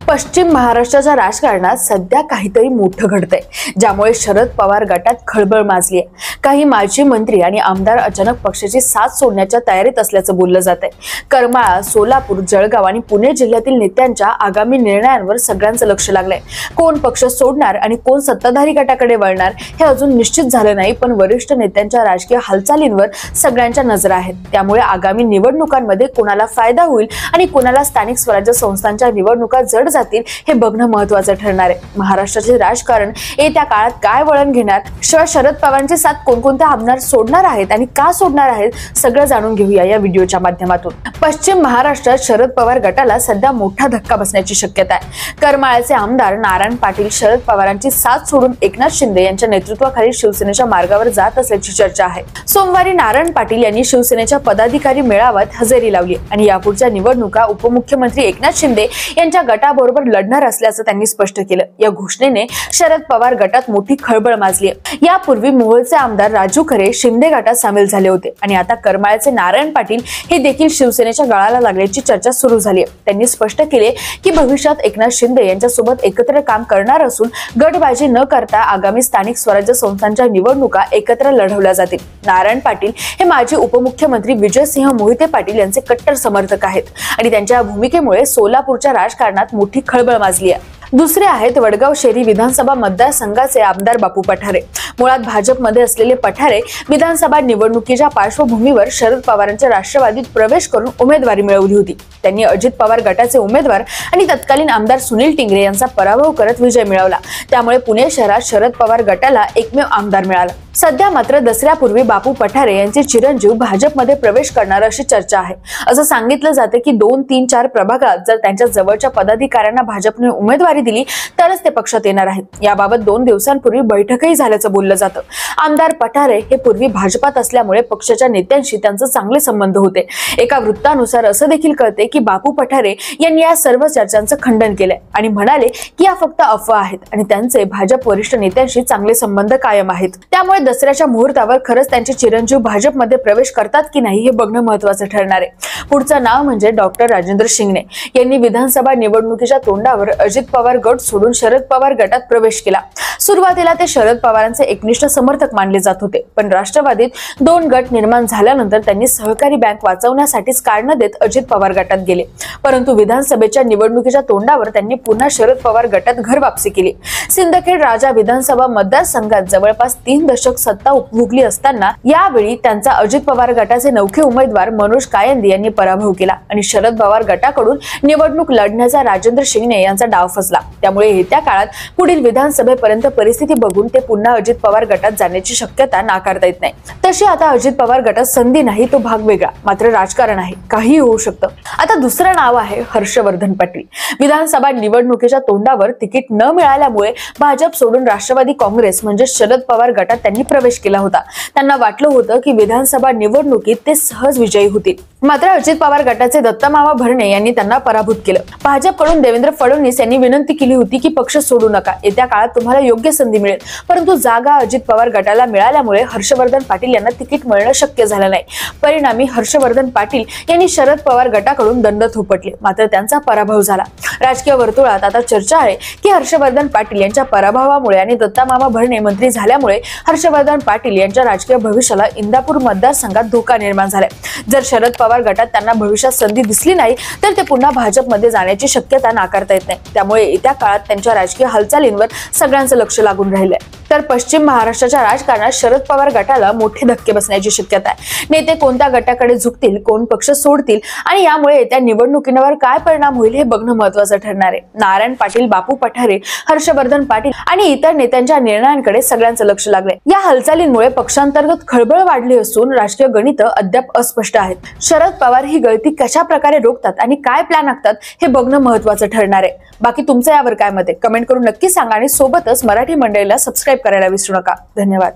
पश्चिम महाराष्ट्राच्या राजकारणात सध्या काहीतरी मोठं घडतंय, ज्यामुळे शरद पवार गटात खळबळ माजली आहे। काही माजी मंत्री आणि आमदार अचानक पक्षाची साथ सोडण्याच्या तयारीत असल्याचं बोललं जातंय। करमाळा, सोलापूर, जळगाव आणि पुणे जिल्ह्यातील नेत्यांच्या आगामी निर्णयांवर सगळ्यांचं लक्ष लागलंय। कोण पक्ष सोडणार आणि कोण सत्ताधारी गटाकडे वळणार हे अजून निश्चित झालं नाही, पण वरिष्ठ नेत्यांच्या राजकीय हालचालींवर सगळ्यांच्या नजरा आहेत। त्यामुळे आगामी निवडणुकांमध्ये कोणाला फायदा होईल आणि कोणाला स्थानिक स्वराज्य संस्थांच्या निवडणुका जड जातील हे बघणं महत्त्वाचं ठरणार आहे। महाराष्ट्राचे राजकारण येत्या काळात काय वळण घेणार, शिवाय शरद पवारांची साथ कोणकोणते आमदार सोडणार आहेत आणि का सोडणार आहेत, सगळं जाणून घेऊया या व्हिडिओच्या माध्यमातून। पश्चिम महाराष्ट्रात शरद पवार गटाला सध्या मोठा धक्का बसण्याची शक्यता आहे। करमाळ्याचे आमदार नारायण पाटील शरद पवारांची साथ सोडून एकनाथ शिंदे यांच्या नेतृत्वाखाली शिवसेनेच्या मार्गावर जात असल्याची चर्चा आहे। सोमवारी नारायण पाटील यांनी शिवसेनेच्या पदाधिकारी मेळाव्यात हजेरी लावली आणि यापुढच्या निवडणुका उपमुख्यमंत्री एकनाथ शिंदे यांच्या गटाबरोबर लढणार असल्याचं त्यांनी स्पष्ट केलं। या घोषणेने शरद पवार गटात मोठी खळबळ माजली आहे। यापूर्वी मोहोळचे आमदार राजू खरे शिंदे गटात सामील झाले होते आणि आता करमाळ्याचे नारायण पाटील हे देखील शिवसेनेच्या गळाला लागल्याची चर्चा सुरू झाली आहे। त्यांनी स्पष्ट केले की भविष्यात एकनाथ शिंदे यांच्यासोबत एकत्र काम करणार असून गटबाजी न करता आगामी स्थानिक स्वराज्य संस्थांच्या निवडणुका एकत्र लढवल्या जातील। नारायण पाटील हे माजी उपमुख्यमंत्री विजयसिंह मोहिते पाटील यांचे कट्टर समर्थक आहेत आणि त्यांच्या भूमिकेमुळे सोलापूरच्या राजकारणात मोठी खळबळ माजली आहे। दुसरे आहेत वडगाव शेरी विधानसभा मतदारसंघाचे आमदार बापू पठारे। मुळात भाजपमध्ये असलेले पठारे विधानसभा निवडणुकीच्या पार्श्वभूमीवर शरद पवारांच्या राष्ट्रवादीत प्रवेश करून उमेदवारी मिळवली होती। त्यांनी अजित पवार गटाचे उमेदवार आणि तत्कालीन आमदार सुनील टिंगरे यांचा पराभव करत विजय मिळवला। त्यामुळे पुणे शहरात शरद पवार गटाला एकमेव आमदार मिळाला। सध्या मात्र दसऱ्यापूर्वी बापू पठारे यांचे चिरंजीव भाजपमध्ये प्रवेश करणार अशी चर्चा आहे। असं सांगितलं जाते की 2, 3, 4 प्रभागात जर त्यांच्या जवळच्या पदाधिकाऱ्यांना भाजपने उमेदवारी दिली तरच ते पक्षात येणार आहेत। याबाबत 2 दिवसांपूर्वी बैठकही झाल्याचं बोललं जातं। आमदार पठारे हे पूर्वी भाजपात असल्यामुळे पक्षाच्या नेत्यांशी त्यांचे चांगले संबंध होते। एका वृत्तानुसार असं देखील कळते की बापू पठारे यांनी या सर्व चर्चांचं खंडन केलंय आणि म्हणाले की या फक्त अफवा आहेत आणि त्यांचे भाजप वरिष्ठ नेत्यांशी चांगले संबंध कायम आहेत। त्यामुळे दसऱ्याच्या मुहूर्तावर खरंच त्यांचे चिरंजीव भाजपमध्ये प्रवेश करतात की नाही हे बघणं महत्त्वाचं ठरणार आहे। पुढचं नाव म्हणजे डॉक्टर राजेंद्र शिंगणे यांनी विधानसभा निवडणुकीच्या तोंडावर अजित पवार गट सोडून शरद पवार गटात प्रवेश केला। सुरुवातीला ते शरद पवारांचे एकनिष्ठ समर्थक मानले जात होते, पण राष्ट्रवादीत 2 गट निर्माण झाल्यानंतर त्यांनी सहकारी बँक वाचवण्यासाठीच कारणं देत अजित पवार गटात गेले। परंतु विधानसभेच्या निवडणुकीच्या तोंडावर त्यांनी पुन्हा शरद पवार गटात घर वापसी केली। सिंदखेड राजा विधानसभा मतदारसंघात जवळपास 3 दशक सत्ता उपभोगली असताना यावेळी त्यांचा अजित पवार गटाचे नवखे उमेदवार मनोज कायंदे यांनी पराभव केला आणि शरद पवार गटाकडून निवडणूक लढण्याचा राजेंद्र शिंगणे यांचा डाव फसला। त्यामुळे येत्या काळात पुढील विधानसभेपर्यंत परिस्थिती बघून ते पुन्हा अजित पवार गटात जाण्याची शक्यता नाकारता येत नाही। तशी आता अजित पवार गटात संधी नाही, तो भाग वेगळा, मात्र राजकारण आहे, काही होऊ शकतं। आता दुसरं नाव आहे हर्षवर्धन पाटील। विधानसभा निवडणुकीच्या तोंडावर तिकीट न मिळाल्यामुळे भाजप सोडून राष्ट्रवादी काँग्रेस म्हणजे शरद पवार गटात त्यांनी प्रवेश केला होता। त्यांना वाटलं होतं की विधानसभा निवडणुकीत ते सहज विजयी होतील, मात्र अजित पवार गटाचे दत्तमामा भरणे यांनी त्यांना पराभूत केलं। भाजपकडून देवेंद्र फडणवीस यांनी विनंती केली होती की पक्ष सोडू नका, येत्या काळात तुम्हाला योग्य संधी मिळेल, परंतु जागा अजित पवार गटाला मिळाल्यामुळे हर्षवर्धन पाटील यांना तिकीट मिळणं शक्य झालं नाही। परिणामी हर्षवर्धन पाटील यांनी शरद पवार गटाकडून दंड थोपटले, मात्र त्यांचा पराभव झाला। राजकीय वर्तुळात आता चर्चा आहे की हर्षवर्धन पाटील यांच्या पराभवामुळे आणि दत्तमामा भरणे मंत्री झाल्यामुळे हर्षवर्धन पाटील यांच्या राजकीय भविष्याला इंदापूर मतदारसंघात धोका निर्माण झालाय। जर शरद पवार गटात त्यांना भविष्यात संधी दिसली नाही तर ते पुन्हा भाजपमध्ये जाण्याची शक्यता नाकारता येत नाही। त्यामुळे येत्या काळात त्यांच्या राजकीय हालचालींवर सगळ्यांचं लक्ष लागून राहिलंय। तर पश्चिम महाराष्ट्राच्या राजकारणात शरद पवार गटाला मोठे धक्के बसण्याची शक्यता आहे। नेते कोणत्या गटाकडे झुकतील, कोण पक्ष सोडतील आणि यामुळे येत्या निवडणुकीवर काय परिणाम होईल हे बघणं महत्त्वाचं ठरणार आहे। नारायण पाटील, बापू पठारे, हर्षवर्धन पाटील आणि इतर नेत्यांच्या निर्णयांकडे सगळ्यांचं लक्ष लागलंय। या हालचालींमुळे पक्षांतर्गत खळबळ वाढली असून राजकीय गणित अद्याप अस्पष्ट आहेत। शरद पवार ही गळती कशा प्रकारे रोखतात आणि काय प्लॅन आखतात हे बघणं महत्त्वाचं ठरणार आहे। बाकी तुमचं यावर काय मत आहे कमेंट करून नक्की सांगा आणि सोबतच मराठी मंडळीला सबस्क्राईब करायला विसरू नका। धन्यवाद।